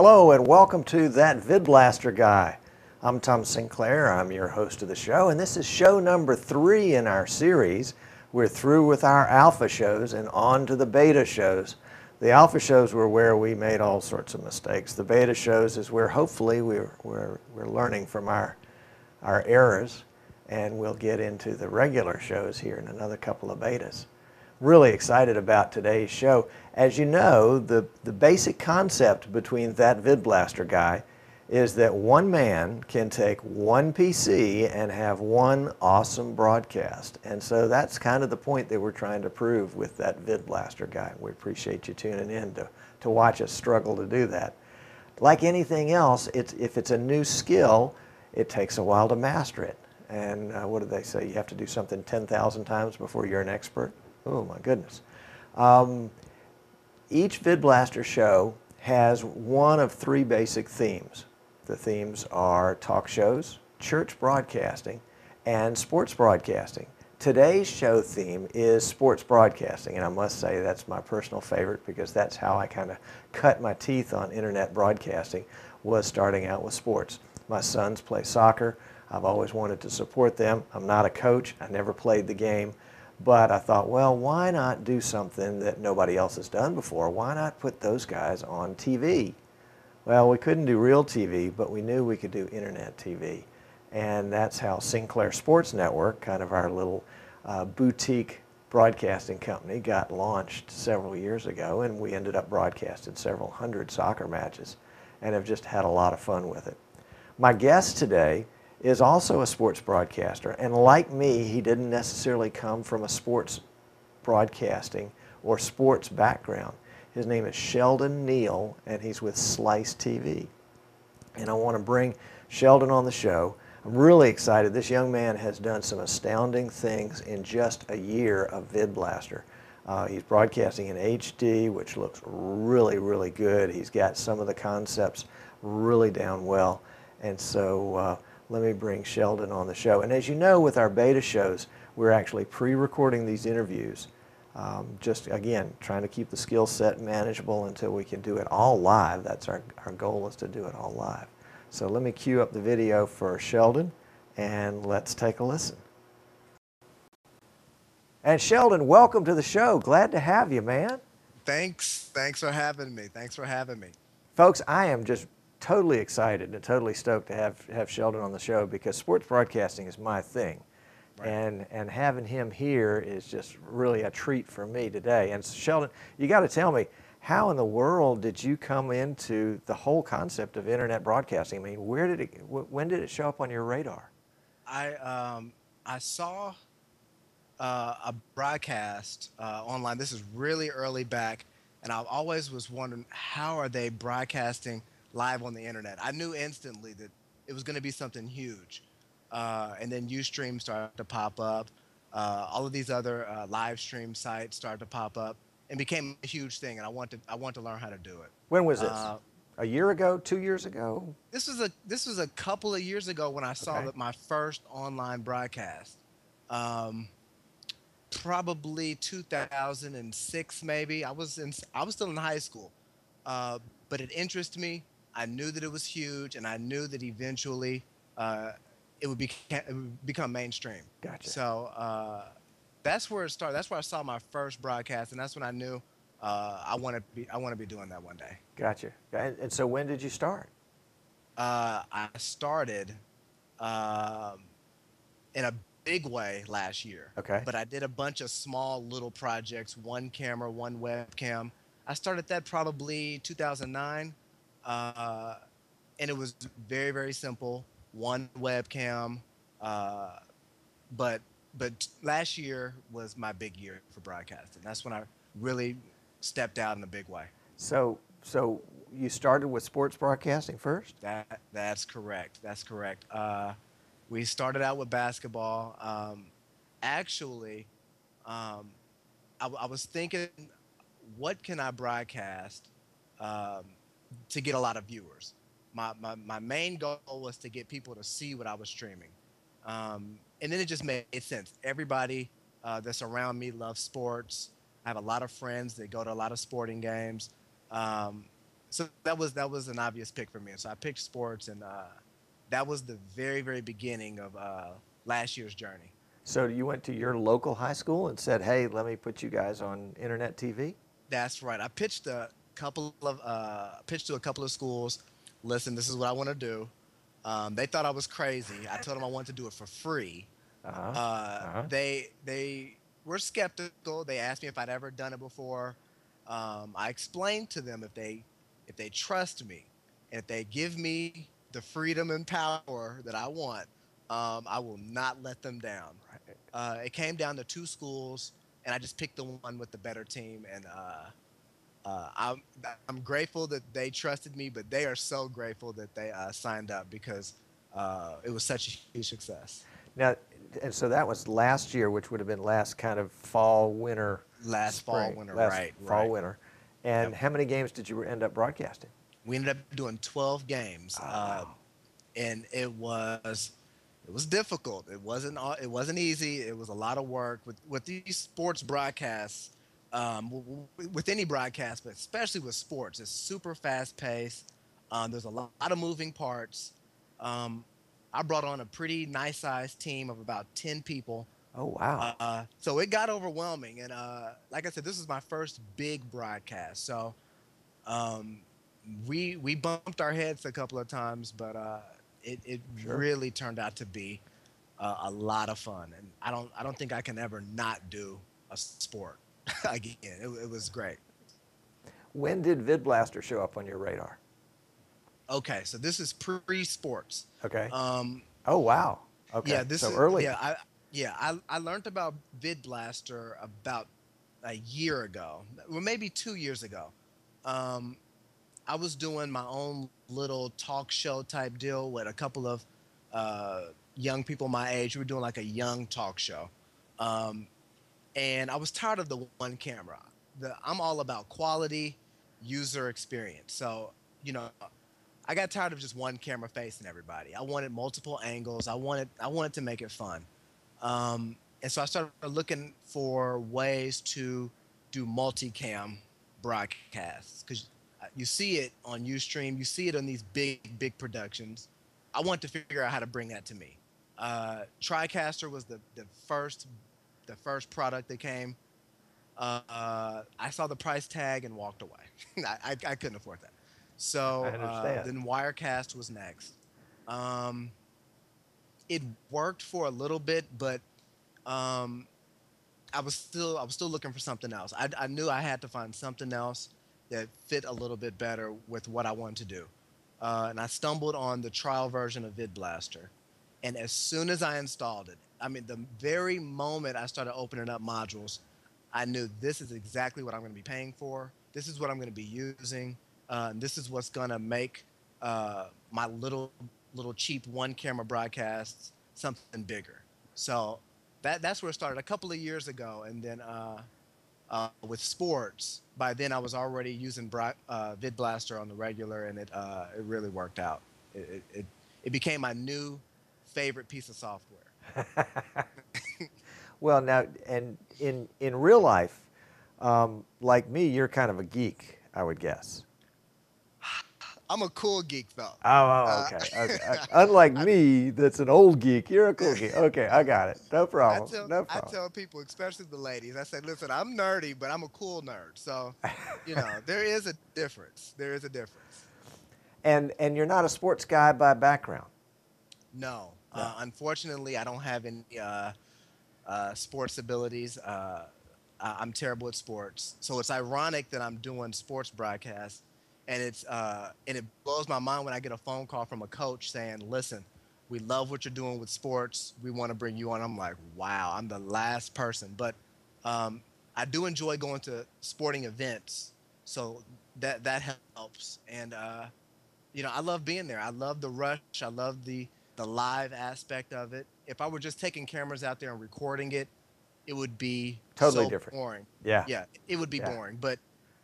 Hello and welcome to That VidBlaster Guy. I'm Tom Sinclair, I'm your host of the show, and this is show number 3 in our series. We're through with our alpha shows and on to the beta shows. The alpha shows were where we made all sorts of mistakes. The beta shows is where hopefully we're learning from our errors, and we'll get into the regular shows here in another couple of betas. Really excited about today's show. As you know, the basic concept between That VidBlaster Guy is that one man can take one PC and have one awesome broadcast. And so that's kind of the point that we're trying to prove with That VidBlaster Guy. We appreciate you tuning in to watch us struggle to do that. Like anything else, if it's a new skill, it takes a while to master it. And what do they say? You have to do something 10,000 times before you're an expert? Oh my goodness. Each VidBlaster show has one of 3 basic themes. The themes are talk shows, church broadcasting, and sports broadcasting. Today's show theme is sports broadcasting, and I must say that's my personal favorite because that's how I kind of cut my teeth on internet broadcasting, was starting out with sports. My sons play soccer. I've always wanted to support them. I'm not a coach. I never played the game. But I thought, well, why not do something that nobody else has done before? Why not put those guys on TV? Well, we couldn't do real TV, but we knew we could do internet TV. And that's how Sinclair Sports Network, kind of our little boutique broadcasting company, got launched several years ago, and we ended up broadcasting several hundred soccer matches and have just had a lot of fun with it. My guest today is also a sports broadcaster, and like me, he didn't necessarily come from a sports broadcasting or sports background. His name is Sheldon Neal, and he's with Slice TV. And I want to bring Sheldon on the show. I'm really excited. This young man has done some astounding things in just a year of VidBlaster. He's broadcasting in HD, which looks really, really good. He's got some of the concepts really down well. And so let me bring Sheldon on the show. And as you know, with our beta shows, we're actually pre-recording these interviews. Just, again, trying to keep the skill set manageable until we can do it all live. That's our goal, is to do it all live. So let me cue up the video for Sheldon, and let's take a listen. And Sheldon, welcome to the show. Glad to have you, man. Thanks for having me. Thanks for having me. Folks, I am just totally excited and totally stoked to have Sheldon on the show because sports broadcasting is my thing. Right. And having him here is just really a treat for me today. And Sheldon, you got to tell me, how in the world did you come into the whole concept of internet broadcasting? I mean, when did it show up on your radar? I saw a broadcast online. This is really early back, and I always was wondering, how are they broadcasting live on the internet? I knew instantly that it was going to be something huge. And then Ustream started to pop up. All of these other live stream sites started to pop up and became a huge thing. And I want to learn how to do it. When was this? A year ago? 2 years ago? This was a couple of years ago when I saw that my first online broadcast. Probably 2006, maybe. I was still in high school, but it interested me. I knew that it was huge, and I knew that eventually it would become mainstream. Gotcha. So that's where it started. That's where I saw my first broadcast, and that's when I knew I want to be doing that one day. Gotcha. And so when did you start? I started in a big way last year. Okay. But I did a bunch of small little projects, one camera, one webcam. I started that probably 2009. And it was very, very simple. One webcam. But last year was my big year for broadcasting. That's when I really stepped out in a big way. So you started with sports broadcasting first? That's correct. That's correct. We started out with basketball. Actually, I was thinking, what can I broadcast to get a lot of viewers? My main goal was to get people to see what I was streaming. And then it just made sense. Everybody that's around me loves sports. I have a lot of friends that go to a lot of sporting games. So that was an obvious pick for me. So I picked sports, and that was the very beginning of last year's journey. So you went to your local high school and said, "Hey, let me put you guys on internet TV." That's right. I pitched to a couple of schools. Listen, this is what I want to do. They thought I was crazy. I told them I wanted to do it for free. Uh-huh. Uh-huh. They were skeptical. They asked me if I'd ever done it before. I explained to them if they trust me, and if they give me the freedom and power that I want, I will not let them down. Right. It came down to two schools, and I just picked the one with the better team. And I'm I'm grateful that they trusted me, but they are so grateful that they signed up because it was such a huge success. Now, and so that was last year, which would have been last kind of fall, winter, Last fall, spring, winter, last right, fall, right. winter. And Yep. how many games did you end up broadcasting? We ended up doing 12 games, Oh, wow. and it was difficult. It wasn't easy. It was a lot of work with these sports broadcasts. With any broadcast, but especially with sports, it's super fast paced. There's a lot of moving parts. Um, I brought on a pretty nice sized team of about 10 people. Oh, wow. So it got overwhelming. And like I said, this is my first big broadcast. So um, we bumped our heads a couple of times, but it Sure. really turned out to be a lot of fun. And I don't think I can ever not do a sport again. It was great. When did VidBlaster show up on your radar? Okay, so this is pre-sports. Okay. Um, Oh, wow. Okay. yeah, this So is early. yeah, I learned about VidBlaster about a year ago, or maybe 2 years ago. Um, I was doing my own little talk show type deal with a couple of uh, young people my age. We were doing like a young talk show, um, and I was tired of the one camera. I'm all about quality, user experience. So you know, I got tired of just one camera facing everybody. I wanted multiple angles. I wanted to make it fun. And so I started looking for ways to do multicam broadcasts because you see it on Ustream, you see it on these big productions. I want to figure out how to bring that to me. TriCaster was the first product that came. I saw the price tag and walked away. I couldn't afford that. I So understand. then Wirecast was next. Um, it worked for a little bit, but um, I was still looking for something else. I knew I had to find something else that fit a little bit better with what I wanted to do. And I stumbled on the trial version of VidBlaster. And as soon as I installed it, I mean, the very moment I started opening up modules, I knew this is exactly what I'm going to be paying for. This is what I'm going to be using. And this is what's going to make my little cheap one camera broadcasts something bigger. So that's where it started a couple of years ago, and then with sports, by then I was already using VidBlaster on the regular, and it really worked out. It became my new favorite piece of software. Well, now, and in real life, like me, you're kind of a geek, I would guess. I'm a cool geek though. Oh, Uh, okay, okay. Unlike I, me, that's an old geek. You're a cool geek. Okay, I got it. No I problem. tell No I problem. tell people, especially the ladies, I say, listen, I'm nerdy, but I'm a cool nerd. So, there is a difference. There is a difference. And you're not a sports guy by background. No, No. unfortunately, I don't have any sports abilities. I'm terrible at sports, so it's ironic that I'm doing sports broadcasts, and it blows my mind when I get a phone call from a coach saying, "Listen, we love what you're doing with sports. We want to bring you on." I'm like, "Wow, I'm the last person," but um, I do enjoy going to sporting events, so that helps, and I love being there. I love the rush. I love the live aspect of it. If I were just taking cameras out there and recording it, it would be Totally so different. boring. Yeah, Yeah, it would be yeah. boring. But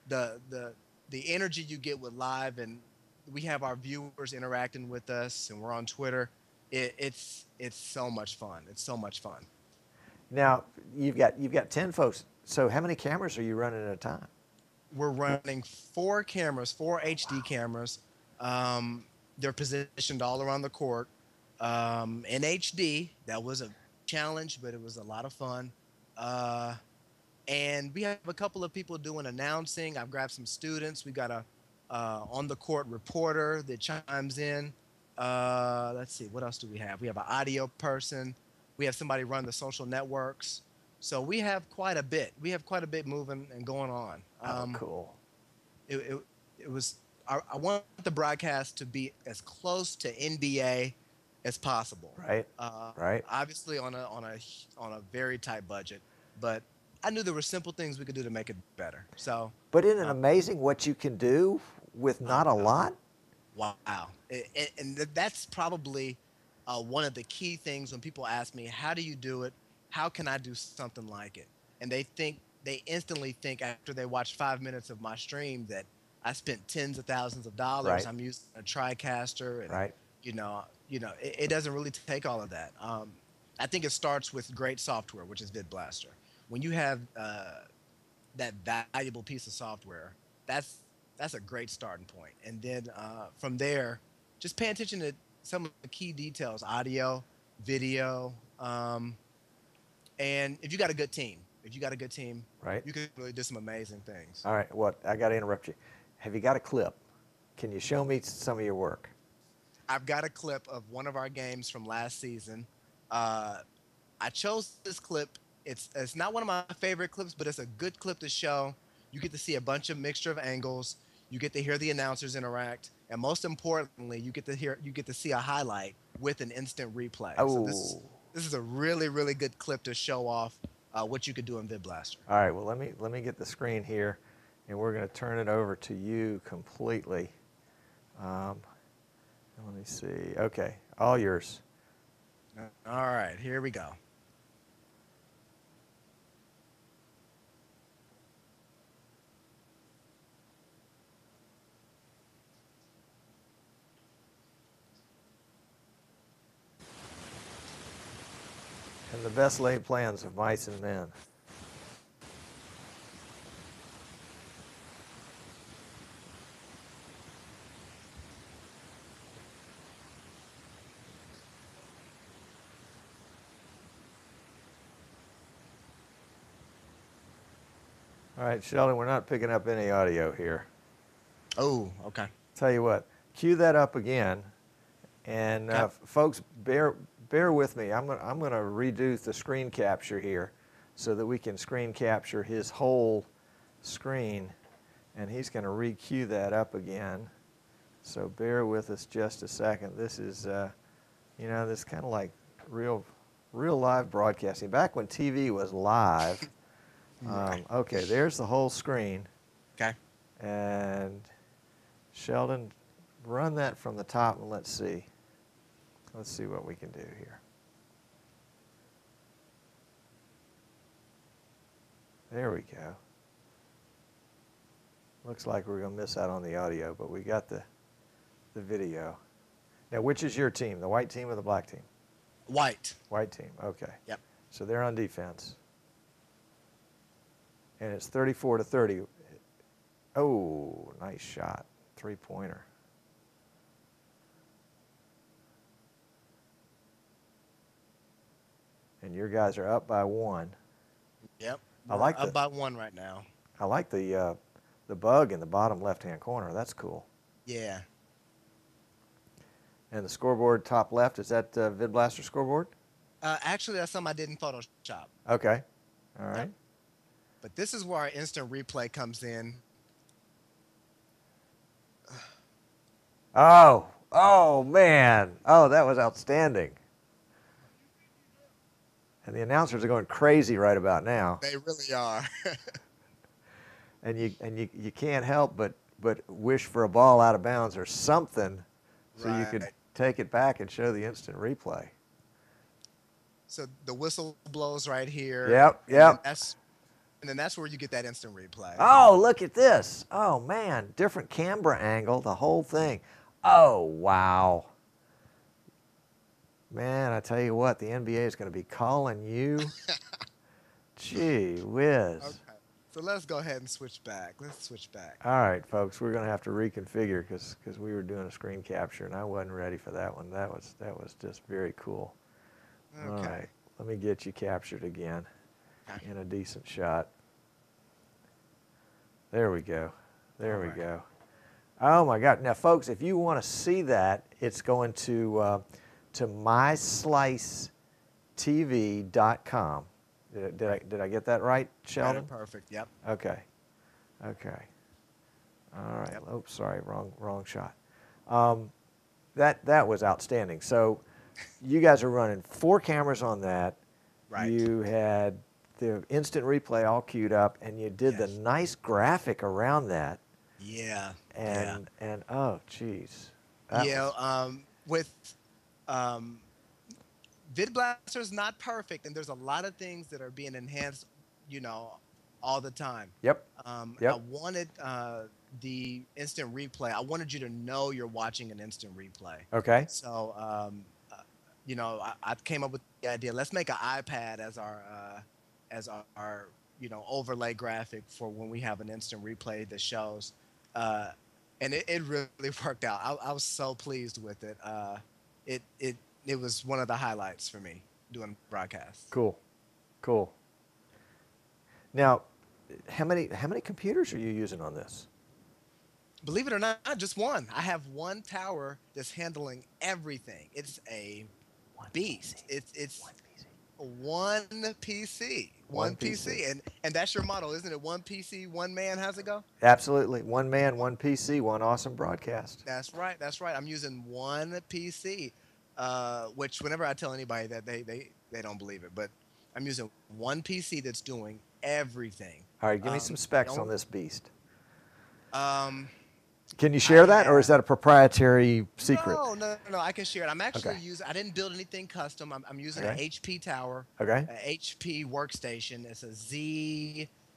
the the the energy you get with live, and we have our viewers interacting with us, and we're on Twitter. It's so much fun. It's so much fun. Now you've got 10 folks. So how many cameras are you running at a time? we're running 4 cameras, 4 HD cameras. Um, they're positioned all around the court in HD. That was a challenge, but it was a lot of fun. Uh, and we have a couple of people doing announcing. I've grabbed some students. We got a on the court reporter that chimes in. Let's see, what else do we have? We have an audio person. We have somebody run the social networks. So we have quite a bit. We have quite a bit moving and going on. Oh, cool. It, it, it was. I want the broadcast to be as close to NBA as possible. Right. Right. Obviously on a very tight budget, but I knew there were simple things we could do to make it better. So, But isn't it uh, amazing what you can do with oh, not a lot? wow, and that's probably one of the key things when people ask me, "How do you do it? How can I do something like it?" And they instantly think after they watch 5 minutes of my stream that I spent tens of thousands of dollars. Right. I'm using a TriCaster, and Right. it doesn't really take all of that. I think it starts with great software, which is VidBlaster. When you have that valuable piece of software, that's that's a great starting point. And then from there, just pay attention to some of the key details: audio, video, and if you got a good team, Right. you can really do some amazing things. All right. What? I got to interrupt you. Have you got a clip? Can you show me some of your work? I've got a clip of one of our games from last season. Uh, I chose this clip. It's not one of my favorite clips, but it's a good clip to show. You get to see a bunch of mixture of angles. You get to hear the announcers interact, and most importantly, you get to see a highlight with an instant replay. So Oh. this is a really really good clip to show off what you could do in VidBlaster. All right. Well, let me get the screen here, and we're going to turn it over to you completely. Um, let me see. Okay. All yours. All right, here we go. And the best laid plans of mice and men. All right, Sheldon, we're not picking up any audio here. Oh, okay. Tell you what, cue that up again, and Okay. folks, bear with me. I'm gonna redo the screen capture here, so that we can screen capture his whole screen, and he's gonna re-cue that up again. So bear with us just a second. This is, this kind of like real live broadcasting. Back when TV was live. Right. Okay, there's the whole screen. Okay. And Sheldon, run that from the top and let's see. Let's see what we can do here. There we go. Looks like we're going to miss out on the audio, but we got the video. Now, which is your team, the white team or the black team? White. White team, okay. Yep. So they're on defense. And it's 34-30. Oh, nice shot. Three-pointer. And your guys are up by one. Yep. I like up by one right now. I like the bug in the bottom left-hand corner. That's cool. Yeah. And the scoreboard top left, is that VidBlaster scoreboard? Actually, that's something I did in Photoshop. Okay. All right. Yep. But this is where our instant replay comes in. Oh, man. Oh, that was outstanding. And the announcers are going crazy right about now. They really are. And you can't help but wish for a ball out of bounds or something, so you could Right. take it back and show the instant replay. So the whistle blows right here. Yep, and yep. then that's where you get that instant replay. Oh, look at this. Oh, man. Different camera angle, the whole thing. Oh, wow. Man, I tell you what, the NBA is going to be calling you. Gee whiz. Okay. So let's go ahead and switch back. Let's switch back. All right, folks, we're going to have to reconfigure because we were doing a screen capture and I wasn't ready for that one. That was just very cool. All Okay. right, let me get you captured again Okay. in a decent shot. There we go. There All we right. go. Oh my God! Now, folks, if you want to see that, it's going to myslicetv.com. Did I get that right, Sheldon? Perfect. Yep. Okay. Okay. All right. Yep. Oops, sorry, wrong shot. That was outstanding. So, you guys are running 4 cameras on that. Right. You had the instant replay all queued up, and you did the Yes. nice graphic around that. Yeah. And oh, geez. With um, VidBlaster is not perfect, and there's a lot of things that are being enhanced, you know, all the time. Yep. I wanted the instant replay. I wanted you to know you're watching an instant replay. Okay. So, you know, I came up with the idea. Let's make an iPad as our overlay graphic for when we have an instant replay that shows. And it really worked out. I was so pleased with it. It was one of the highlights for me doing broadcasts. Cool. Cool. Now, how many computers are you using on this? Believe it or not, just one. I have one tower that's handling everything. It's a beast. It's one PC. One PC. And that's your model, isn't it? One PC, one man. How's it go? Absolutely. One man, one PC, one awesome broadcast. That's right. That's right. I'm using one PC, which whenever I tell anybody that they don't believe it, but I'm using one PC that's doing everything. All right, give me some specs on this beast. Can you share that, or is that a proprietary secret? No. I can share it. I'm actually using. I didn't build anything custom. I'm using an HP tower. Okay. An HP workstation. It's a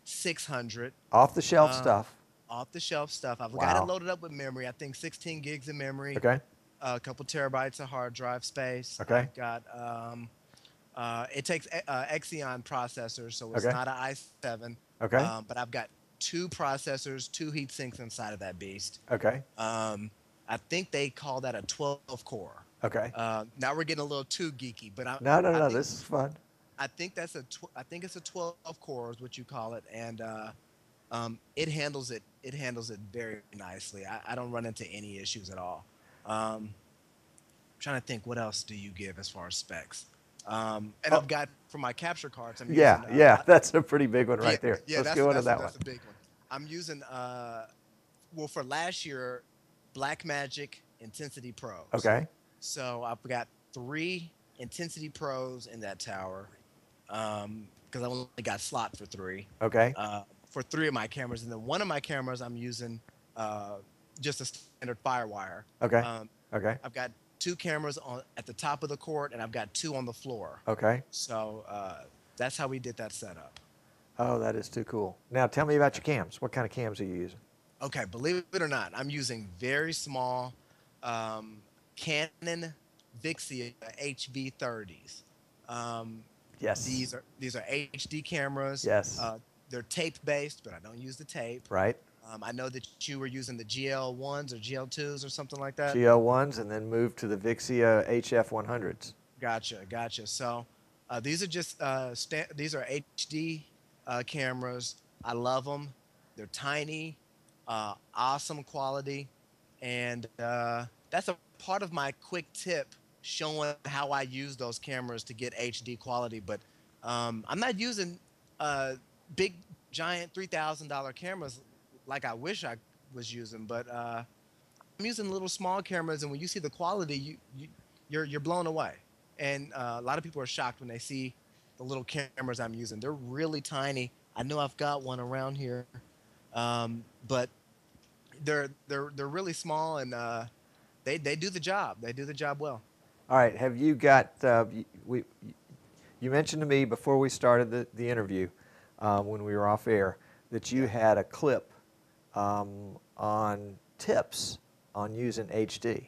Z600. Off the shelf stuff. Off the shelf stuff. I've got it loaded up with memory. I think 16 gigs of memory. Okay. A couple terabytes of hard drive space. Okay. I've got. It takes Xeon processors, so it's not an i7. Okay. But I've got 2 processors, 2 heat sinks inside of that beast. Okay. I think they call that a 12 core. Okay. Now we're getting a little too geeky, but no. This is fun. I think that's I think it's a 12 core is what you call it, and it handles it. It handles it very nicely. I don't run into any issues at all. I'm trying to think, what else do you give as far as specs? And I've got for my capture cards. I'm using, that's a pretty big one right there. Yeah, Let's go into that one. That's a big one. I'm using well, for last year, Blackmagic Intensity Pros. Okay. So I've got 3 Intensity Pros in that tower because I only got slot for 3. Okay. For 3 of my cameras, and then one of my cameras I'm using just a standard Firewire. Okay. Okay. I've got 2 cameras at the top of the court, and I've got 2 on the floor. Okay. So that's how we did that setup. Oh, that is too cool. Now tell me about your cams. What kind of cams are you using? Okay, believe it or not, I'm using very small Canon Vixia HV30s. Yes. These are HD cameras. Yes. They're tape based, but I don't use the tape. Right. I know that you were using the GL1s or GL2s or something like that. GL1s, and then moved to the Vixia HF100s. Gotcha. So these are just these are HD cameras. I love them. They're tiny, awesome quality, and that's a part of my quick tip showing how I use those cameras to get HD quality. But I'm not using big, giant $3,000 cameras like I wish I was using, but I'm using little small cameras, and when you see the quality, you're blown away. And a lot of people are shocked when they see the little cameras I'm using. They're really tiny. I know I've got one around here, but they're really small, and they do the job. They do the job well. All right. Have you got? You mentioned to me before we started the interview, when we were off air, that you had a clip on tips on using HD.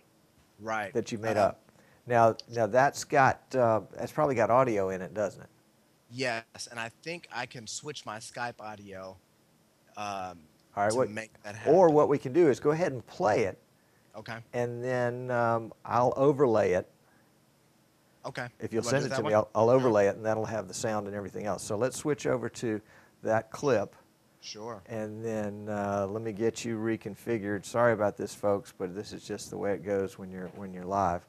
Right. That you made up. Now that's probably got audio in it, doesn't it? Yes, and I think I can switch my Skype audio All right. to make that Or happen. what we can do is go ahead and play it, Okay. and then I'll overlay it. Okay. If you'll You want to send do it it to that me, way? I'll Sure. overlay it, and that'll have the sound and everything else. So let's switch over to that clip, Sure. and then let me get you reconfigured. Sorry about this, folks, but this is just the way it goes when you're live.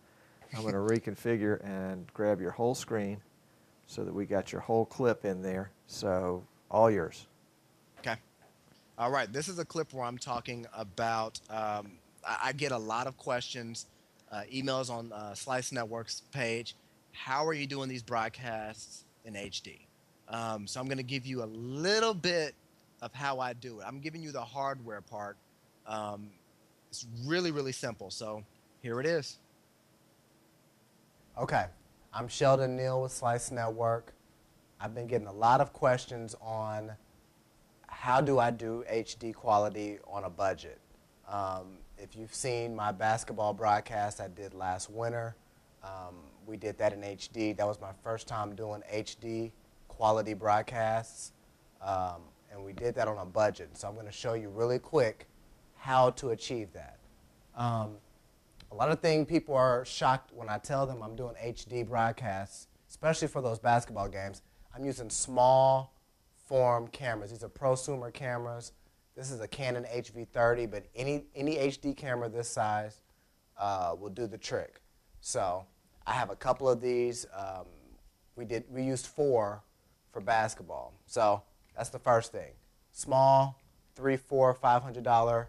I'm going to reconfigure and grab your whole screen so that we got your whole clip in there. So all yours. Okay. All right. This is a clip where I'm talking about. I get a lot of questions, emails on Slice Network's page. How are you doing these broadcasts in HD? So I'm going to give you a little bit of how I do it. I'm giving you the hardware part. Um, it's really, really simple. So here it is. Okay. I'm Sheldon Neal with Slice Network. I've been getting a lot of questions on how do I do HD quality on a budget. If you've seen my basketball broadcast I did last winter, we did that in HD. That was my first time doing HD quality broadcasts, and we did that on a budget. So I'm going to show you really quick how to achieve that. A lot of things people are shocked when I tell them I'm doing HD broadcasts, especially for those basketball games. I'm using small form cameras. These are prosumer cameras. This is a Canon HV30, but any HD camera this size will do the trick. So I have a couple of these. We used 4 for basketball. So that's the first thing. Small, $300, $400, $500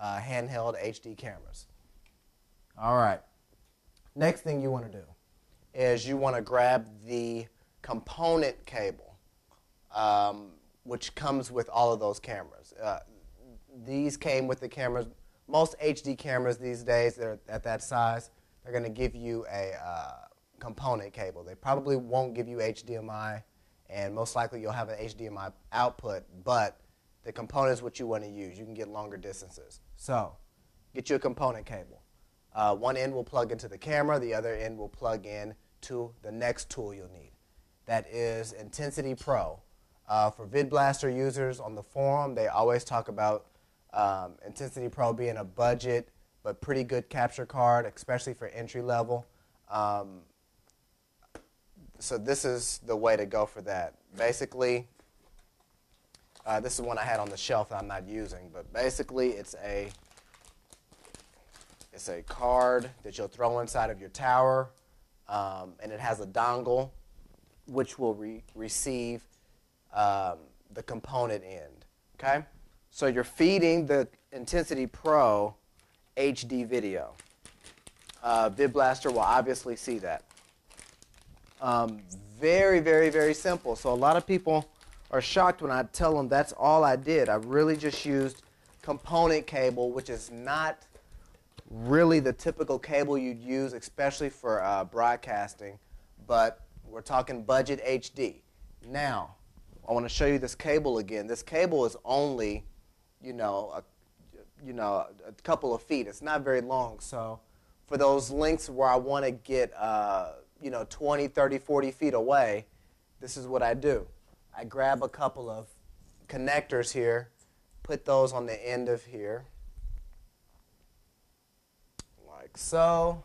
handheld HD cameras. All right. Next thing you want to do is you want to grab the component cable, which comes with all of those cameras. These came with the cameras. Most HD cameras these days, they're at that size, they're going to give you a component cable. They probably won't give you HDMI, and most likely you'll have an HDMI output, but the component is what you want to use. You can get longer distances. So get you a component cable. One end will plug into the camera. The other end will plug in to the next tool you'll need. That is Intensity Pro. For VidBlaster users on the forum, they always talk about Intensity Pro being a budget but pretty good capture card, especially for entry level. So this is the way to go for that. Basically, this is one I had on the shelf that I'm not using, but basically it's a card that you'll throw inside of your tower, and it has a dongle which will receive the component end. Okay? So you're feeding the Intensity Pro HD video. VidBlaster will obviously see that. Very, very, very simple. So a lot of people are shocked when I tell them that's all I did. I really just used component cable, which is not really the typical cable you'd use, especially for broadcasting, but we're talking budget HD. Now, I want to show you this cable again. This cable is only, a couple of feet. It's not very long. So for those links where I want to get, 20, 30, 40 feet away, this is what I do. I grab a couple of connectors here, put those on the end of here, like so,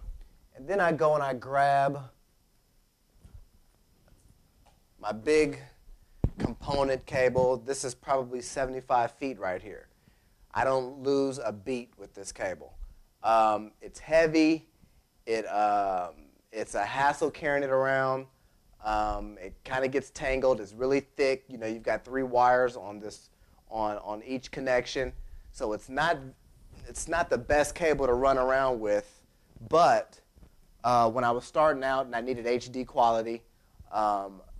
and then I go and I grab my big component cable. This is probably 75 feet right here. I don't lose a beat with this cable. It's heavy. It's a hassle carrying it around. It kind of gets tangled. It's really thick. You've got 3 wires on this on each connection, so it's not the best cable to run around with. But when I was starting out and I needed HD quality,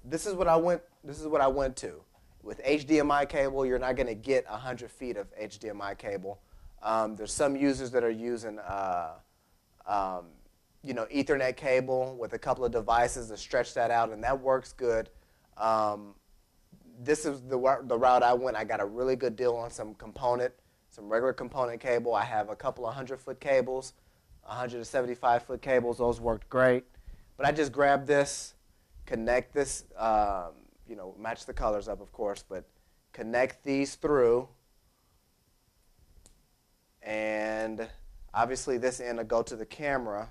this is what I went to. With HDMI cable, you're not going to get 100 feet of HDMI cable. There's some users that are using Ethernet cable with a couple of devices to stretch that out, and that works good. This is the route I went. I got a really good deal on some regular component cable. I have a couple of 100-foot cables, 175-foot cables. Those worked great. But I just grabbed this, connect this, match the colors up, of course, but connect these through, and obviously this end will go to the camera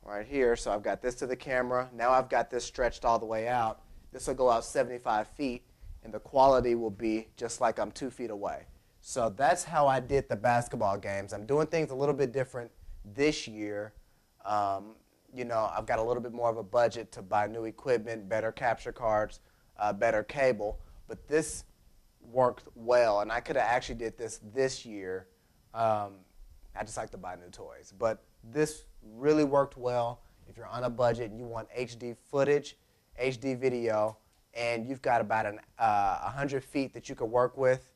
right here. So I've got this to the camera. Now I've got this stretched all the way out. This will go out 75 feet, and the quality will be just like I'm 2 feet away. So that's how I did the basketball games. I'm doing things a little bit different this year. You know, I've got a little bit more of a budget to buy new equipment, better capture cards, better cable. But this worked well, and I could have actually did this year. I just like to buy new toys. But this really worked well if you're on a budget and you want HD footage, HD video, and you've got about 100 feet that you could work with.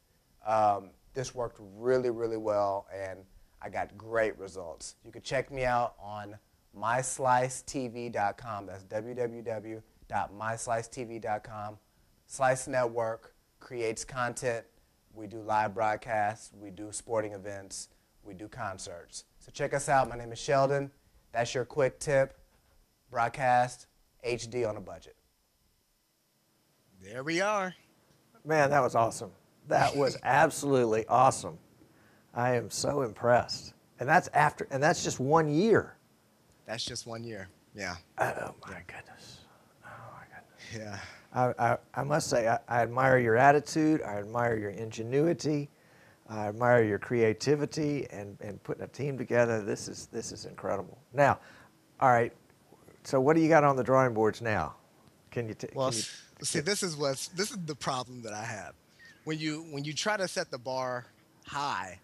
This worked really, really well, and I got great results. You can check me out on myslicetv.com. That's www.myslicetv.com. Slice Network creates content. We do live broadcasts. We do sporting events. We do concerts. So check us out. My name is Sheldon. That's your quick tip. Broadcast HD on a budget. There we are. Man, that was awesome. That was absolutely awesome. I am so impressed. And that's just 1 year. That's just 1 year. Yeah. Oh my goodness. Oh my goodness. Yeah. I must say, I admire your attitude. I admire your ingenuity. I admire your creativity and putting a team together. This is incredible. Now, all right. So what do you got on the drawing boards now? See, this is the problem that I have. When you try to set the bar high,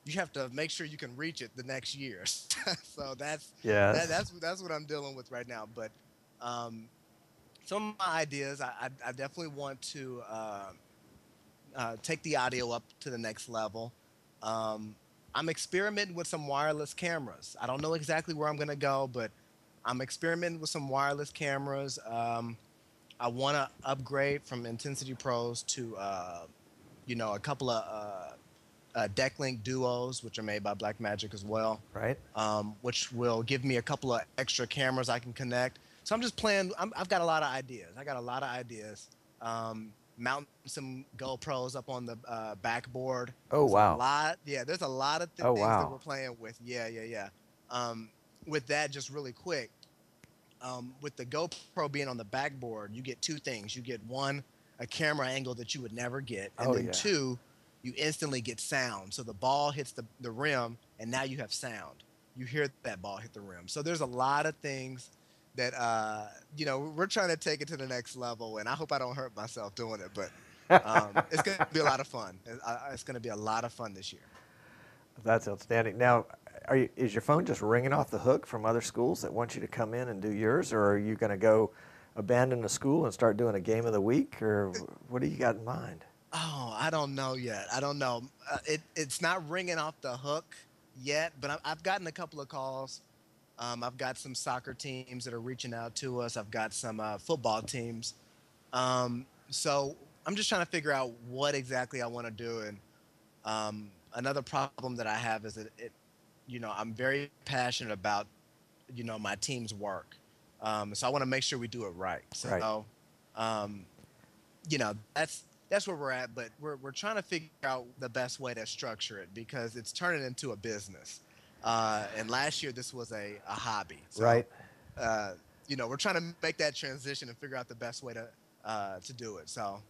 you have to make sure you can reach it the next year. So that's what I'm dealing with right now. But some of my ideas, I definitely want to take the audio up to the next level. I'm experimenting with some wireless cameras. I don't know exactly where I'm going to go, but I'm experimenting with some wireless cameras. I want to upgrade from Intensity Pros to, a couple of Decklink Duos, which are made by Blackmagic as well. Right. Which will give me a couple of extra cameras I can connect. So I'm just playing. I've got a lot of ideas. Mounting some GoPros up on the backboard. Oh, wow. There's a lot of things that we're playing with. Yeah. With that, just really quick, with the GoPro being on the backboard, you get two things. You get one, a camera angle that you would never get, and then two, you instantly get sound. So the ball hits the rim, and now you have sound. You hear that ball hit the rim. So there's a lot of things that we're trying to take it to the next level, and I hope I don't hurt myself doing it, but it's going to be a lot of fun. It's going to be a lot of fun this year. That's outstanding. Now, is your phone just ringing off the hook from other schools that want you to come in and do yours, or are you going to go abandon the school and start doing a game of the week, or what do you got in mind? Oh, I don't know yet. I don't know. It's not ringing off the hook yet, but I've gotten a couple of calls. I've got some soccer teams that are reaching out to us. I've got some football teams. So I'm just trying to figure out what exactly I want to do. And another problem that I have is that I'm very passionate about, my team's work. So I want to make sure we do it right. So, that's where we're at. But we're trying to figure out the best way to structure it because it's turning into a business. And last year this was a hobby. So, right. We're trying to make that transition and figure out the best way to do it. So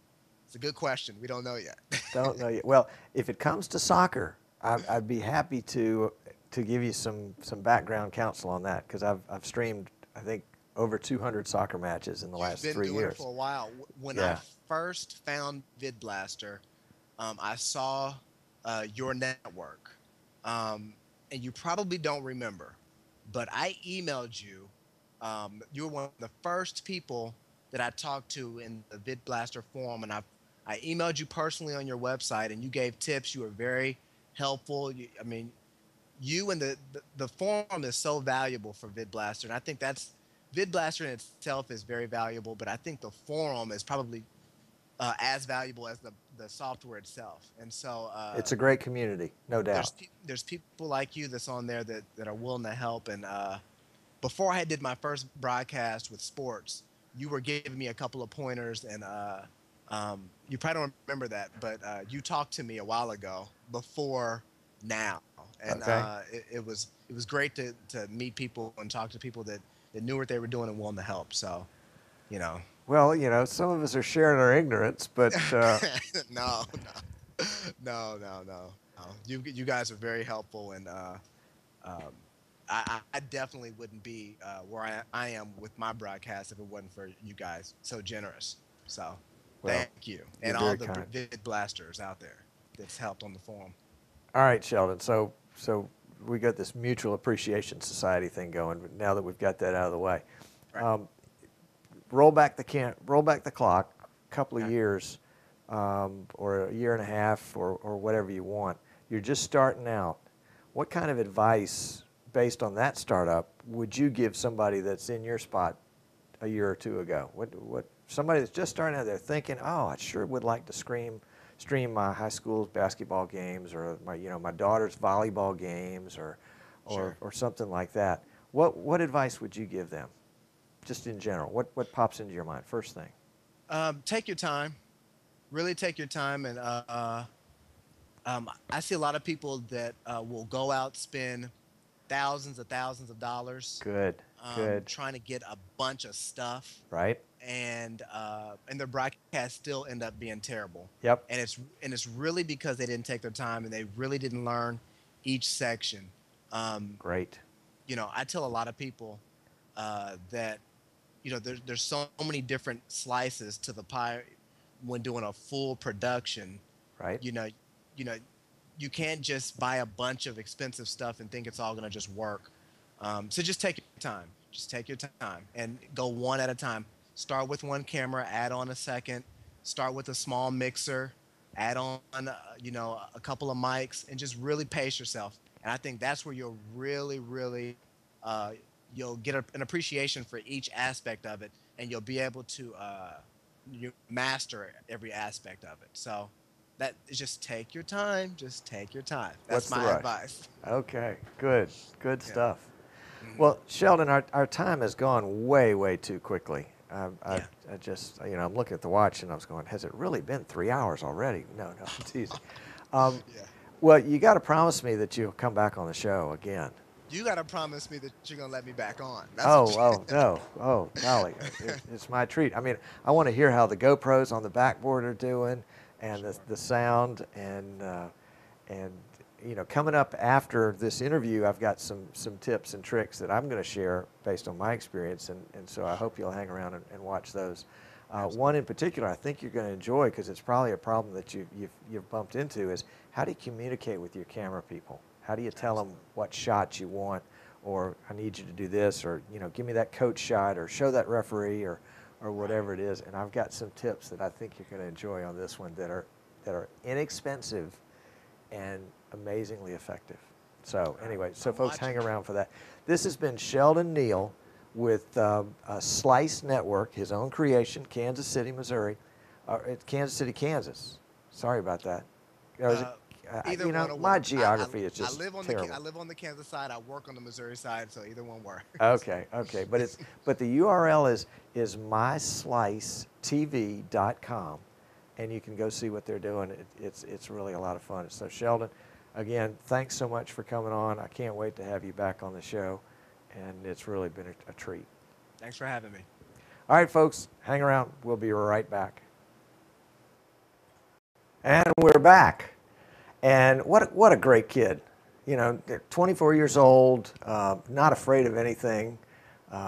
it's a good question. We don't know yet. Don't know yet. Well, if it comes to soccer, I'd be happy to give you some background counsel on that because I've streamed, I think, over 200 soccer matches in the last 3 years. You've been doing it for a while. When I first found VidBlaster, I saw your network. And you probably don't remember, but I emailed you. You were one of the first people that I talked to in the VidBlaster forum, and I emailed you personally on your website, and you gave tips. You were very helpful. You and the forum is so valuable for VidBlaster, and I think VidBlaster in itself is very valuable, but I think the forum is probably as valuable as the software itself. And so it's a great community, no doubt. There's people like you that's on there that are willing to help. And before I did my first broadcast with sports, you were giving me a couple of pointers, and You probably don't remember that, but you talked to me a while ago before now, and Okay. it was great to meet people and talk to people that knew what they were doing and willing to help. So, you know, Well, some of us are sharing our ignorance, but no, no. You guys are very helpful, and um, I definitely wouldn't be where I am with my broadcast if it wasn't for you guys so generous. So well, thank you, you're and all very the kind. vid blasters out there that's helped on the forum. All right, Sheldon. So we got this mutual appreciation society thing going. Now that we've got that out of the way, Right. um, roll back the clock a couple of Okay. years, or a year and a half, or whatever you want. You're just starting out. What kind of advice, based on that startup, would you give somebody that's in your spot a year or two ago? What somebody that's just starting out there thinking, oh, I sure would like to stream my high school's basketball games, or my daughter's volleyball games, Sure. or something like that. What advice would you give them, just in general? What pops into your mind first thing? Take your time. Really take your time, and I see a lot of people that will go out, spend thousands of dollars Good, good, trying to get a bunch of stuff, right? and their broadcasts still end up being terrible. Yep, And it's really because they didn't take their time and they really didn't learn each section. Um, great, I tell a lot of people that there's so many different slices to the pie when doing a full production. right? You know, you know, you can't just buy a bunch of expensive stuff and think it's all gonna just work. So just take your time. Just take your time and go one at a time. Start with one camera, add on a second. Start with a small mixer, add on, a couple of mics, and just really pace yourself. And I think that's where uh, you'll get an appreciation for each aspect of it, and you'll be able to you master every aspect of it. So that is, just take your time. Just take your time. That's What's the my rush? advice. Okay, good Yeah. stuff. Hmm. Well, Sheldon, our time has gone way too quickly. Yeah. I just, I'm looking at the watch and I was going, has it really been 3 hours already? No, it's easy. Um, Yeah. well, you got to promise me that you'll come back on the show again. You gotta promise me that you're gonna let me back on. That's what. Oh, no. Oh, golly. It's my treat. I mean, I want to hear how the GoPros on the backboard are doing, and Sure. the sound, and coming up after this interview, I've got some tips and tricks that I'm going to share based on my experience, and so I hope you'll hang around and watch those. One Absolutely. in particular I think you're going to enjoy, because it's probably a problem that you've bumped into, is how do you communicate with your camera people? How do you tell them Absolutely. what shots you want, or I need you to do this, or give me that coach shot, or show that referee, or Right. whatever it is. And I've got some tips that I think you're going to enjoy on this one that are inexpensive and amazingly effective. So All right. anyway, so I'm folks, hang watching. around for that. This has been Sheldon Neal with Slice Network, his own creation, Kansas City, Missouri. It's Kansas City, Kansas. Sorry about that. Is it, Uh, Either one will my work. geography is I just live on I terrible. live on the Kansas side. I work on the Missouri side, so either one works. Okay, okay, but the URL is myslicetv.com, and you can go see what they're doing. It's really a lot of fun. So Sheldon, again, thanks so much for coming on. I can't wait to have you back on the show, and it's really been a treat. Thanks for having me. All right, folks, hang around. We'll be right back. And we're back. And what a great kid. 24 years old, not afraid of anything,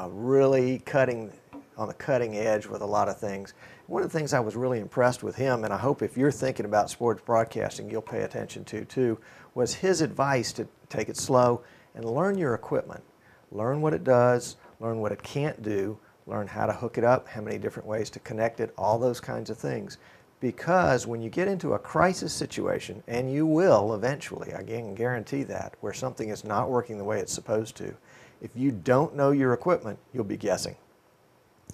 really cutting on the cutting edge with a lot of things. One of the things I was really impressed with him, and I hope if you're thinking about sports broadcasting, you'll pay attention to too, was his advice to take it slow and learn your equipment. Learn what it does, learn what it can't do, learn how to hook it up, how many different ways to connect it, all those kinds of things. Because when you get into a crisis situation, and you will eventually, I can guarantee that, where something is not working the way it's supposed to, if you don't know your equipment, you'll be guessing.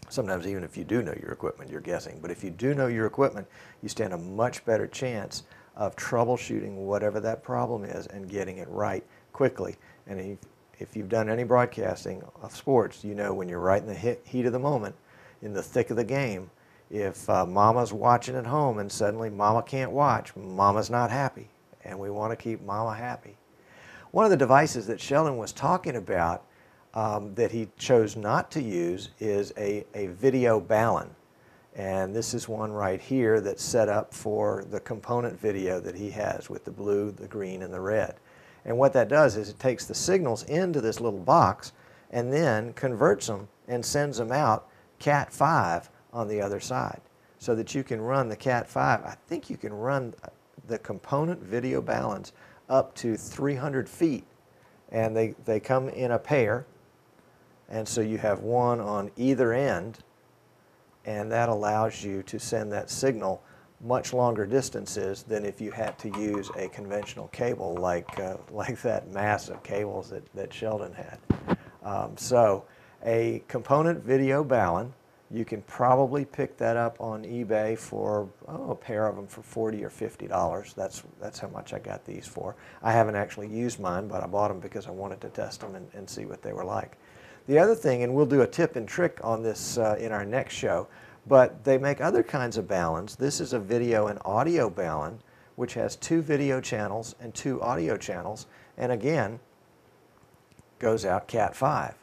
Sometimes even if you do know your equipment, you're guessing. But if you do know your equipment, you stand a much better chance of troubleshooting whatever that problem is and getting it right quickly. And if you've done any broadcasting of sports, you know when you're right in the heat of the moment, in the thick of the game, If mama's watching at home and suddenly mama can't watch, mama's not happy, and we want to keep mama happy. One of the devices that Sheldon was talking about that he chose not to use is a video balun. And this is one right here that's set up for the component video that he has with the blue, the green, and the red. And what that does is it takes the signals into this little box and then converts them and sends them out Cat5 on the other side, so that you can run the Cat5. I think you can run the component video baluns up to 300 feet, and they come in a pair, and so you have one on either end, and that allows you to send that signal much longer distances than if you had to use a conventional cable like that mass of cables that Sheldon had. So a component video balun, you can probably pick that up on eBay for a pair of them for $40 or $50. That's how much I got these for. I haven't actually used mine, but I bought them because I wanted to test them and see what they were like. The other thing, and we'll do a tip and trick on this in our next show, but they make other kinds of baluns. This is a video and audio balun, which has 2 video channels and 2 audio channels, and again, goes out Cat5.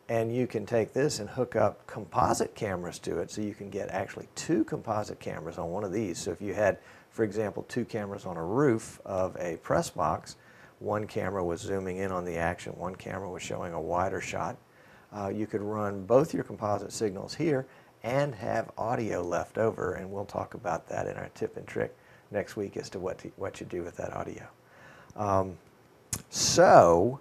And you can take this and hook up composite cameras to it, so you can get actually 2 composite cameras on one of these. So if you had, for example, 2 cameras on a roof of a press box, one camera was zooming in on the action, one camera was showing a wider shot. You could run both your composite signals here and have audio left over, and we'll talk about that in our tip and trick next week as to what you do with that audio. So,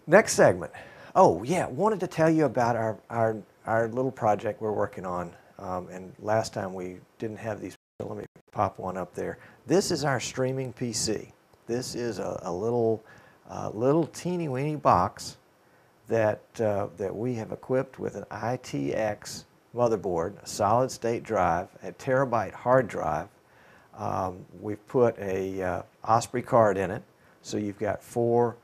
next segment. Oh yeah, wanted to tell you about our little project we're working on, and last time we didn't have these, so let me pop one up there. This is our streaming PC. This is a little teeny weeny box that we have equipped with an ITX motherboard, a solid state drive, a terabyte hard drive. We've put a Osprey card in it, so you've got 4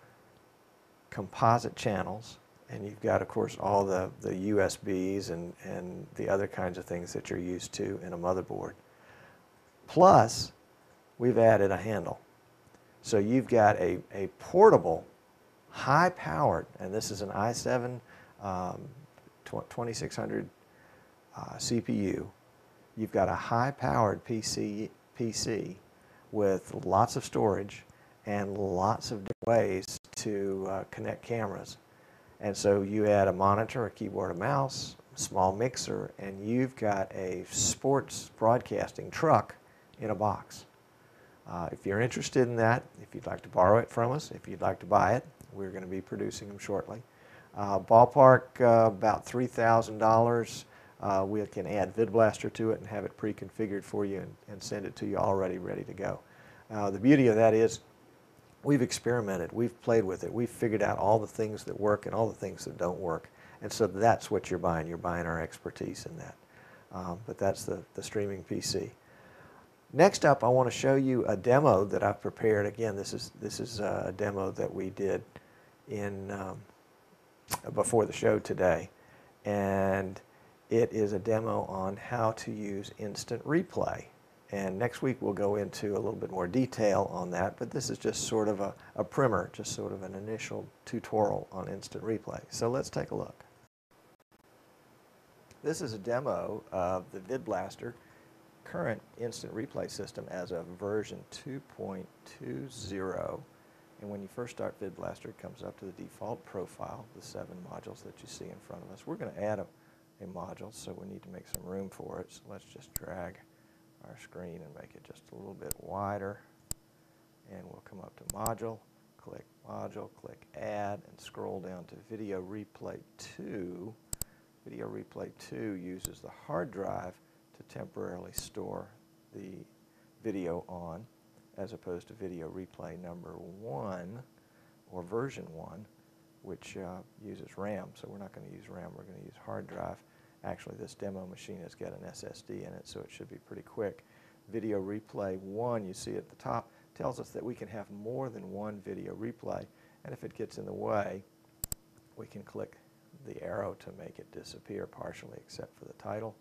composite channels, and you've got, of course, all the USBs and the other kinds of things that you're used to in a motherboard. Plus, we've added a handle. So you've got a portable, high-powered, and this is an i7 2600 CPU. You've got a high-powered PC with lots of storage and lots of different ways to connect cameras. And so you add a monitor, a keyboard, a mouse, a small mixer, and you've got a sports broadcasting truck in a box. If you're interested in that, if you'd like to borrow it from us, if you'd like to buy it, we're going to be producing them shortly. Ballpark about $3,000. We can add VidBlaster to it and have it pre-configured for you and send it to you already ready to go. The beauty of that is we've experimented, we've played with it, we've figured out all the things that work and all the things that don't work. And so that's what you're buying. You're buying our expertise in that. But that's the streaming PC. Next up, I want to show you a demo that I've prepared. Again, this is a demo that we did in before the show today, and it is a demo on how to use instant replay. And next week we'll go into a little bit more detail on that, but this is just sort of a primer, just sort of an initial tutorial on instant replay. So let's take a look. This is a demo of the VidBlaster current instant replay system as of version 2.20. And when you first start VidBlaster, it comes up to the default profile, the 7 modules that you see in front of us. We're going to add a module, so we need to make some room for it. So let's just drag our screen and make it just a little bit wider. And we'll come up to module, click add, and scroll down to video replay 2. Video replay 2 uses the hard drive to temporarily store the video on, as opposed to video replay number 1 or version 1, which uses RAM. So we're not going to use RAM, we're going to use hard drive. Actually, this demo machine has got an SSD in it, so it should be pretty quick. Video replay 1, you see at the top, tells us that we can have more than one video replay, and if it gets in the way, we can click the arrow to make it disappear partially except for the title,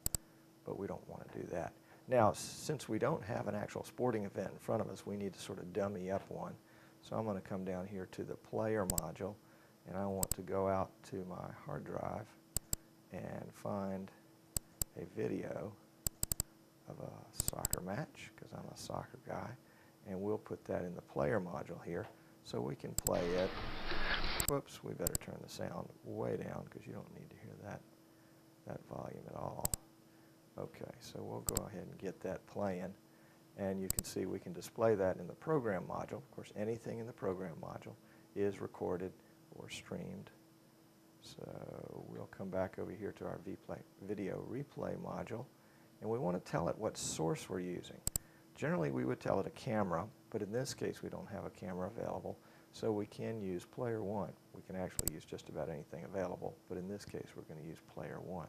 but we don't want to do that. Now, since we don't have an actual sporting event in front of us, we need to sort of dummy up one. So I'm going to come down here to the player module, and I want to go out to my hard drive and find a video of a soccer match, because I'm a soccer guy, and we'll put that in the player module here so we can play it. Whoops, we better turn the sound way down because you don't need to hear that volume at all. Okay, so we'll go ahead and get that playing, and you can see we can display that in the program module. Of course, anything in the program module is recorded or streamed. So we'll come back over here to our video replay module, and we want to tell it what source we're using. Generally, we would tell it a camera, but in this case, we don't have a camera available, so we can use player 1. We can actually use just about anything available, but in this case, we're going to use player 1.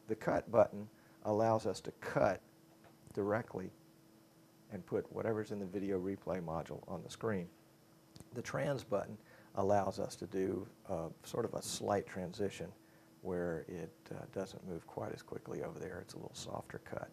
The cut button allows us to cut directly and put whatever's in the video replay module on the screen. The trans button allows us to do sort of a slight transition where it doesn't move quite as quickly over there. It's a little softer cut.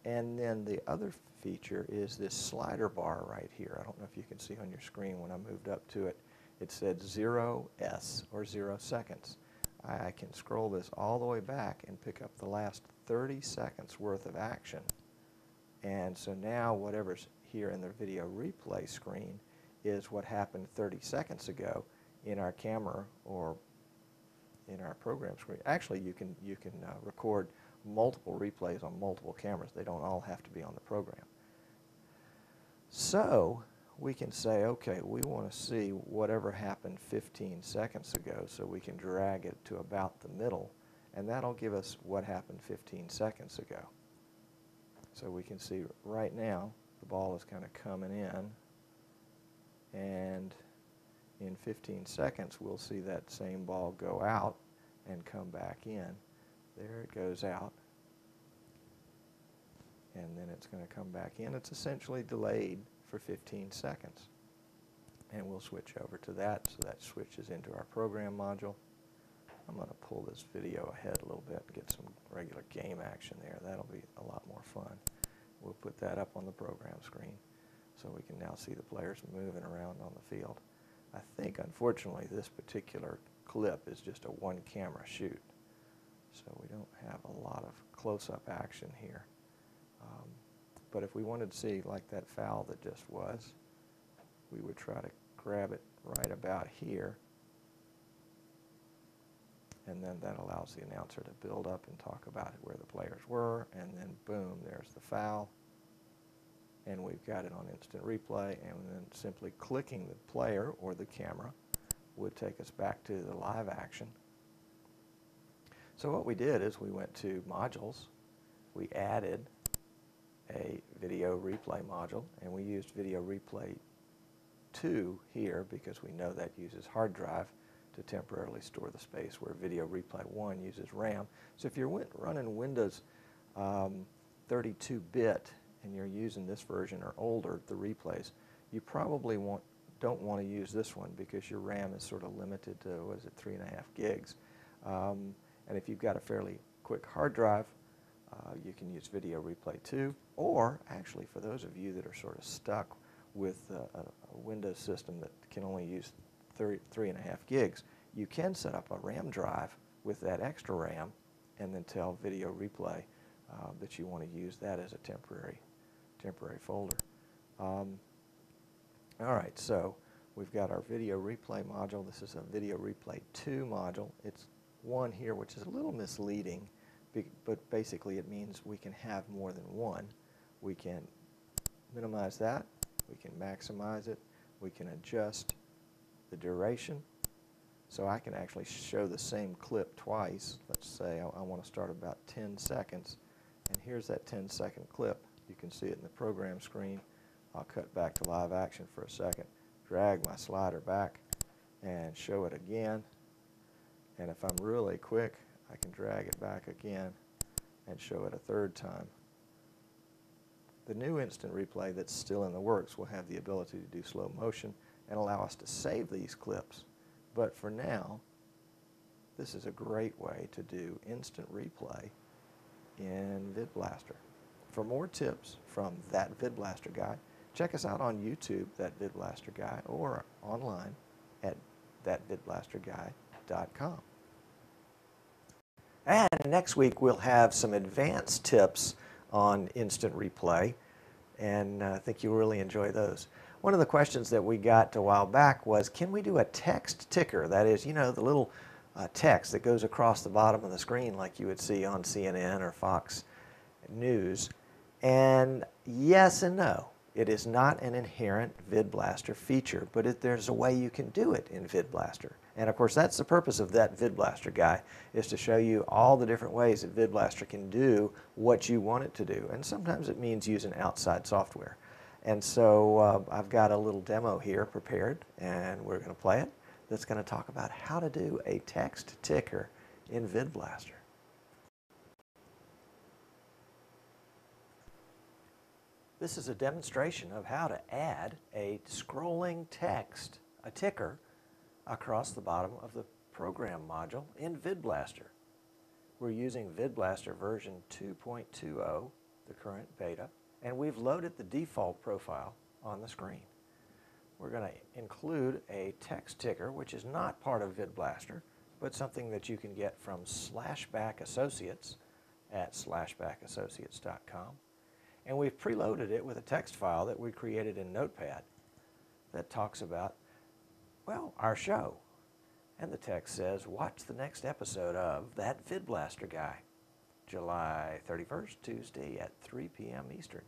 And then the other feature is this slider bar right here. I don't know if you can see on your screen when I moved up to it. It said 0S or 0 seconds. I can scroll this all the way back and pick up the last 30 seconds worth of action. And so now whatever's here in the video replay screen is what happened 30 seconds ago in our camera or in our program screen. Actually, you can record multiple replays on multiple cameras. They don't all have to be on the program. So we can say, okay, we want to see whatever happened 15 seconds ago, so we can drag it to about the middle, and that'll give us what happened 15 seconds ago. So we can see right now the ball is kind of coming in, and in 15 seconds we'll see that same ball go out and come back in. There it goes out, and then it's going to come back in. It's essentially delayed for 15 seconds. And we'll switch over to that, so that switches into our program module. I'm going to pull this video ahead a little bit and get some regular game action there. That'll be a lot more fun. We'll put that up on the program screen so we can now see the players moving around on the field. I think, unfortunately, this particular clip is just a one-camera shoot, so we don't have a lot of close-up action here. But if we wanted to see, like that foul that just was, we would try to grab it right about here, and then that allows the announcer to build up and talk about where the players were, and then boom, there's the foul, and we've got it on instant replay, and then simply clicking the player or the camera would take us back to the live action. So what we did is we went to modules, we added a video replay module, and we used video replay 2 here because we know that uses hard drive to temporarily store the space, where video replay 1 uses RAM. So if you're running Windows 32-bit and you're using this version or older, the replays, you probably don't want to use this one because your RAM is sort of limited to, what is it, 3.5 gigs. And if you've got a fairly quick hard drive, you can use Video Replay 2, or actually for those of you that are sort of stuck with a Windows system that can only use 3.5 gigs, you can set up a RAM drive with that extra RAM and then tell Video Replay that you want to use that as a temporary folder. All right, so we've got our Video Replay module. This is a Video Replay 2 module. It's one here which is a little misleading, but basically it means we can have more than one. We can minimize that, we can maximize it, we can adjust the duration. So I can actually show the same clip twice. Let's say I want to start about 10 seconds, and here's that 10-second clip. You can see it in the program screen. I'll cut back to live action for a second, drag my slider back, and show it again. And if I'm really quick, I can drag it back again and show it a third time. The new instant replay that's still in the works will have the ability to do slow motion and allow us to save these clips. But for now, this is a great way to do instant replay in VidBlaster. For more tips from That VidBlaster Guy, check us out on YouTube, That VidBlaster Guy, or online at thatvidblasterguy.com. And next week we'll have some advanced tips on instant replay, and I think you'll really enjoy those. One of the questions that we got a while back was, can we do a text ticker? That is, you know, the little text that goes across the bottom of the screen like you would see on CNN or Fox News. And yes and no. It is not an inherent VidBlaster feature, but there's a way you can do it in VidBlaster. And of course, that's the purpose of That VidBlaster Guy, is to show you all the different ways that VidBlaster can do what you want it to do. And sometimes it means using outside software. And so I've got a little demo here prepared, and we're going to play it. That's going to talk about how to do a text ticker in VidBlaster. This is a demonstration of how to add a scrolling text, a ticker, across the bottom of the program module in VidBlaster. We're using VidBlaster version 2.20, the current beta, and we've loaded the default profile on the screen. We're going to include a text ticker, which is not part of VidBlaster, but something that you can get from /back associates at /backassociates.com. And we've preloaded it with a text file that we created in Notepad that talks about, well, our show. And the text says, watch the next episode of That VidBlaster Guy, July 31st, Tuesday at 3 p.m. Eastern.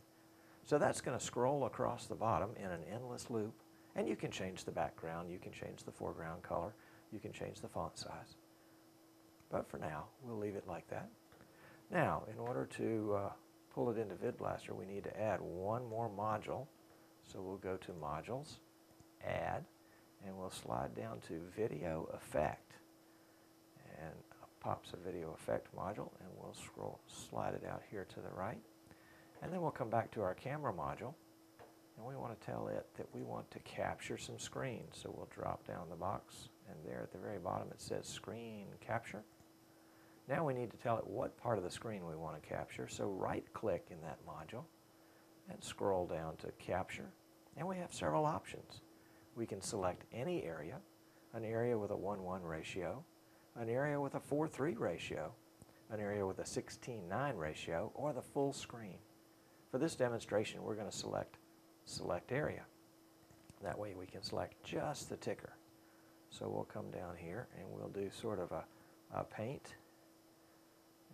So that's going to scroll across the bottom in an endless loop, and you can change the background, you can change the foreground color, you can change the font size. But for now, we'll leave it like that. Now, in order to pull it into VidBlaster, we need to add one more module. So we'll go to Modules, Add, and we'll slide down to Video Effect. And pops a Video Effect module, and we'll slide it out here to the right. And then we'll come back to our camera module, and we want to tell it that we want to capture some screens. So we'll drop down the box, and there at the very bottom it says Screen Capture. Now we need to tell it what part of the screen we want to capture, so right-click in that module and scroll down to Capture, and we have several options. We can select any area, an area with a 1:1 ratio, an area with a 4:3 ratio, an area with a 16:9 ratio, or the full screen. For this demonstration, we're going to select area. That way we can select just the ticker. So we'll come down here and we'll do sort of a paint.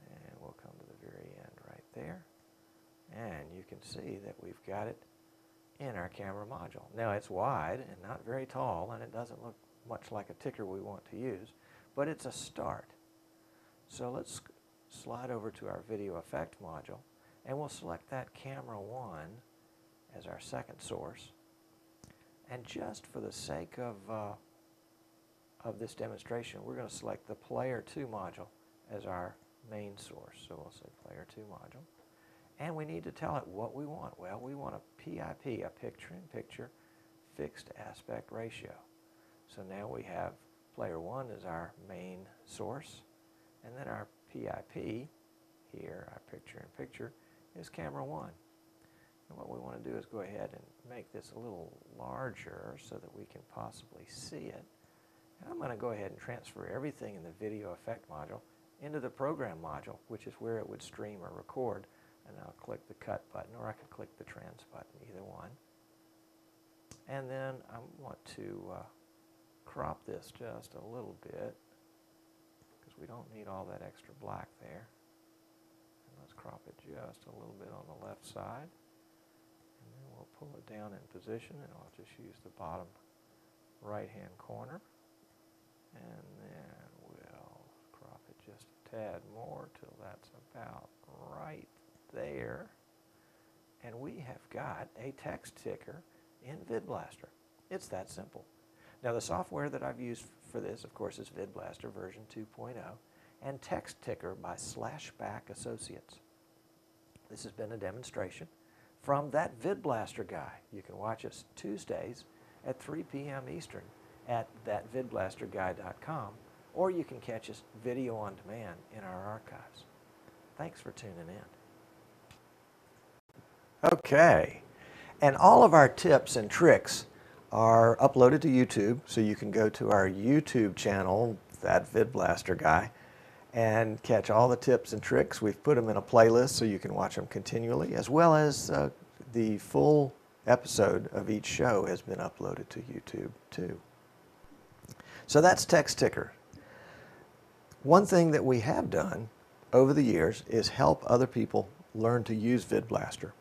And we'll come to the very end right there. And you can see that we've got it in our camera module. Now it's wide and not very tall, and it doesn't look much like a ticker we want to use, but it's a start. So let's slide over to our video effect module, and we'll select that camera 1 as our second source. And just for the sake of this demonstration, we're going to select the player 2 module as our main source. So we'll say player 2 module. And we need to tell it what we want. Well, we want a PIP, a picture-in-picture fixed aspect ratio. So now we have player 1 as our main source, and then our PIP here, our picture-in-picture, is camera 1. And what we want to do is go ahead and make this a little larger so that we can possibly see it. And I'm going to go ahead and transfer everything in the video effect module into the program module, which is where it would stream or record. And I'll click the cut button, or I can click the trans button, either one. And then I want to crop this just a little bit, because we don't need all that extra black there. And let's crop it just a little bit on the left side. And then we'll pull it down in position, and I'll just use the bottom right-hand corner. And then we'll crop it just a tad more till that's about right there. And we have got a text ticker in VidBlaster. It's that simple. Now the software that I've used for this, of course, is VidBlaster version 2.0 and Text Ticker by /back associates. This has been a demonstration from That VidBlaster Guy. You can watch us Tuesdays at 3 p.m. Eastern at thatvidblasterguy.com or you can catch us video on demand in our archives. Thanks for tuning in. Okay, and all of our tips and tricks are uploaded to YouTube, so you can go to our YouTube channel, That VidBlaster Guy, and catch all the tips and tricks. We've put them in a playlist so you can watch them continually, as well as the full episode of each show has been uploaded to YouTube too. So that's Text Ticker. One thing that we have done over the years is help other people learn to use VidBlaster.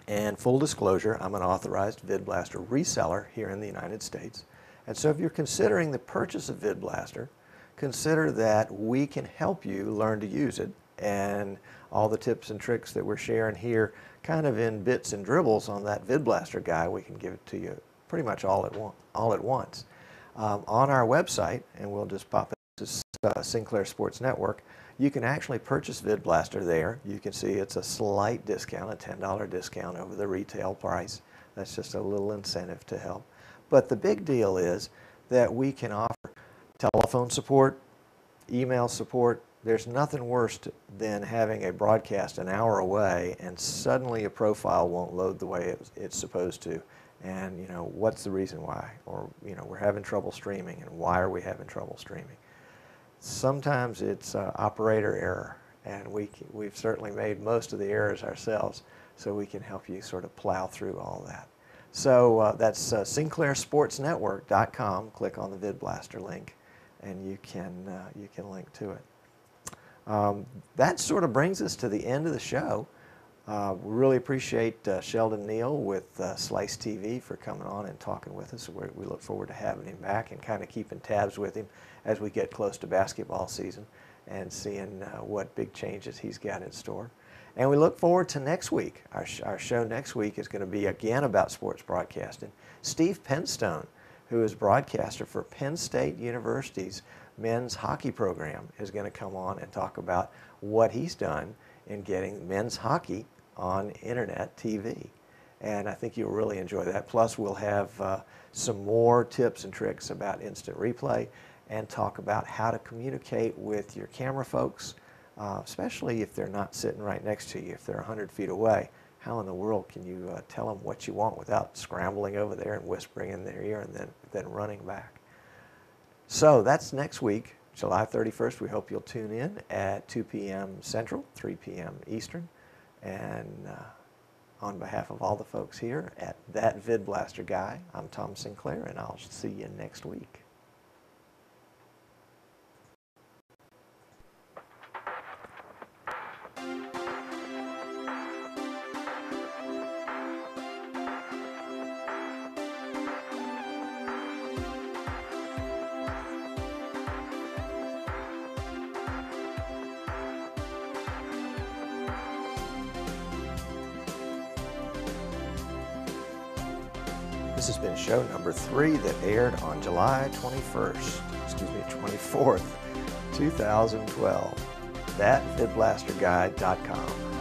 And full disclosure, I'm an authorized VidBlaster reseller here in the United States. And so if you're considering the purchase of VidBlaster, consider that we can help you learn to use it, and all the tips and tricks that we're sharing here kind of in bits and dribbles on that VidBlaster Guy, we can give it to you pretty much all at once. On our website, and we'll just pop it to Sinclair Sports Network, you can actually purchase VidBlaster there. You can see it's a slight discount, a $10 discount over the retail price. That's just a little incentive to help. But the big deal is that we can offer telephone support, email support. There's nothing worse than having a broadcast an hour away and suddenly a profile won't load the way it's supposed to. And, you know, what's the reason why? Or, you know, we're having trouble streaming, and why are we having trouble streaming? Sometimes it's operator error, and we've certainly made most of the errors ourselves, so we can help you sort of plow through all that. So that's SinclairSportsNetwork.com. Click on the VidBlaster link, and you can link to it. That sort of brings us to the end of the show. We really appreciate Sheldon Neal with Slice TV for coming on and talking with us. We look forward to having him back and kind of keeping tabs with him as we get close to basketball season and seeing what big changes he's got in store. And we look forward to next week. Our show next week is going to be again about sports broadcasting. Steve Penstone, who is broadcaster for Penn State University's men's hockey program, is going to come on and talk about what he's done in getting men's hockey on internet TV. And I think you'll really enjoy that. Plus, we'll have some more tips and tricks about instant replay and talk about how to communicate with your camera folks, especially if they're not sitting right next to you. If they're 100 feet away, how in the world can you tell them what you want without scrambling over there and whispering in their ear and then running back? So that's next week, July 31st. We hope you'll tune in at 2 p.m. Central, 3 p.m. Eastern. And on behalf of all the folks here at That VidBlaster Guy, I'm Tom Sinclair, and I'll see you next week. This has been show number 3 that aired on July 24th, 2012. ThatVidBlasterGuy.com.